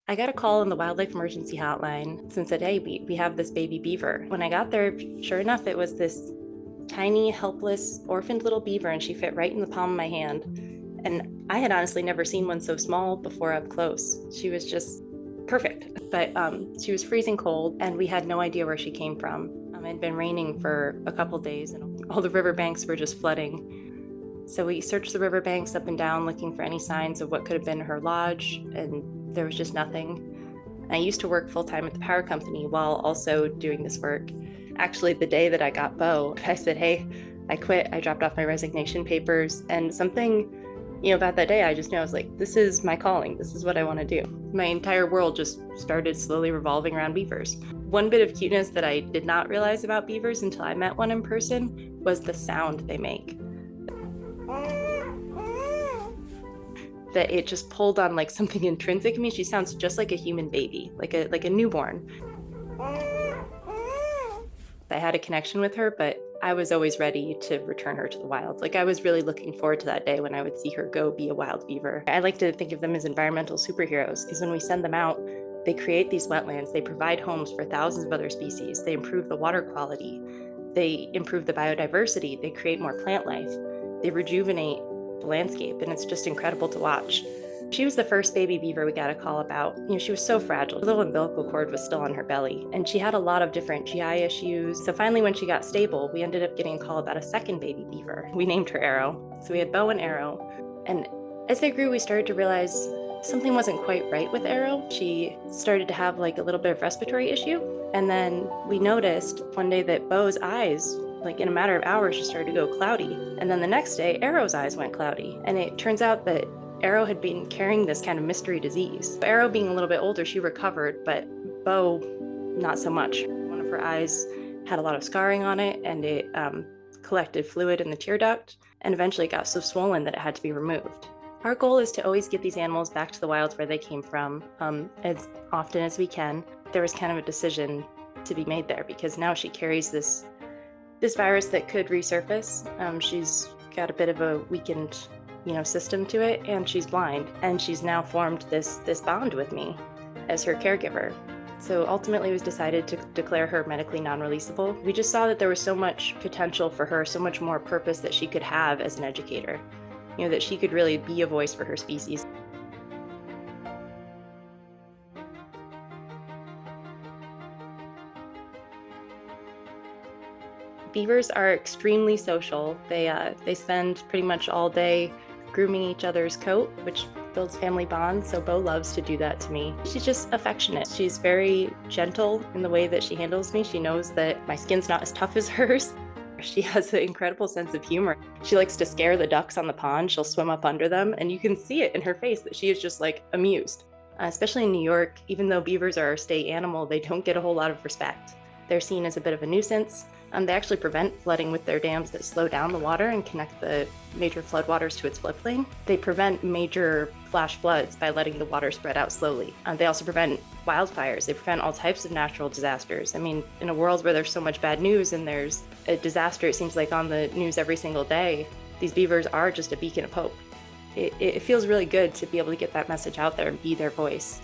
I got a call on the wildlife emergency hotline and said, hey, we have this baby beaver. When I got there, sure enough, it was this tiny, helpless, orphaned little beaver, and she fit right in the palm of my hand. And I had honestly never seen one so small before up close. She was just perfect. But she was freezing cold, and we had no idea where she came from. It had been raining for a couple days, and all the riverbanks were just flooding. So we searched the riverbanks up and down, looking for any signs of what could have been her lodge, and there was just nothing. I used to work full-time at the power company while also doing this work. Actually, the day that I got Bo, I said, hey, I quit. I dropped off my resignation papers, and something, about that day, I just knew, I was like, this is my calling. This is what I want to do. My entire world just started slowly revolving around beavers. One bit of cuteness that I did not realize about beavers until I met one in person was the sound they make. That it just pulled on like something intrinsic in me. She sounds just like a human baby, like a newborn. I had a connection with her, but I was always ready to return her to the wild. Like I was really looking forward to that day when I would see her go be a wild beaver. I like to think of them as environmental superheroes because when we send them out, they create these wetlands, they provide homes for thousands of other species, they improve the water quality, they improve the biodiversity, they create more plant life, they rejuvenate the landscape, and it's just incredible to watch. She was the first baby beaver we got a call about. She was so fragile. The little umbilical cord was still on her belly, and she had a lot of different GI issues. So finally, when she got stable, we ended up getting a call about a second baby beaver. We named her Arrow. So we had Bo and Arrow. And as they grew, we started to realize something wasn't quite right with Arrow. She started to have like a little bit of respiratory issue. And then we noticed one day that Bo's eyes, like in a matter of hours, she started to go cloudy. And then the next day, Arrow's eyes went cloudy. And it turns out that Arrow had been carrying this kind of mystery disease. Arrow being a little bit older, she recovered, but Bo, not so much. One of her eyes had a lot of scarring on it, and it collected fluid in the tear duct, and eventually it got so swollen that it had to be removed. Our goal is to always get these animals back to the wild where they came from as often as we can. There was kind of a decision to be made there because now she carries this virus that could resurface. She's got a bit of a weakened system to it, and she's blind, and she's now formed this bond with me as her caregiver. So ultimately it was decided to declare her medically non-releasable. We just saw that there was so much potential for her, so much more purpose that she could have as an educator, that she could really be a voice for her species. Beavers are extremely social. They spend pretty much all day grooming each other's coat, which builds family bonds, so Bo loves to do that to me. She's just affectionate. She's very gentle in the way that she handles me. She knows that my skin's not as tough as hers. She has an incredible sense of humor. She likes to scare the ducks on the pond. She'll swim up under them, and you can see it in her face that she is just like amused. Especially in New York, even though beavers are our state animal, they don't get a whole lot of respect. They're seen as a bit of a nuisance. They actually prevent flooding with their dams that slow down the water and connect the major floodwaters to its floodplain. They prevent major flash floods by letting the water spread out slowly. They also prevent wildfires. They prevent all types of natural disasters. I mean, in a world where there's so much bad news and there's a disaster, it seems like, on the news every single day, these beavers are just a beacon of hope. It feels really good to be able to get that message out there and be their voice.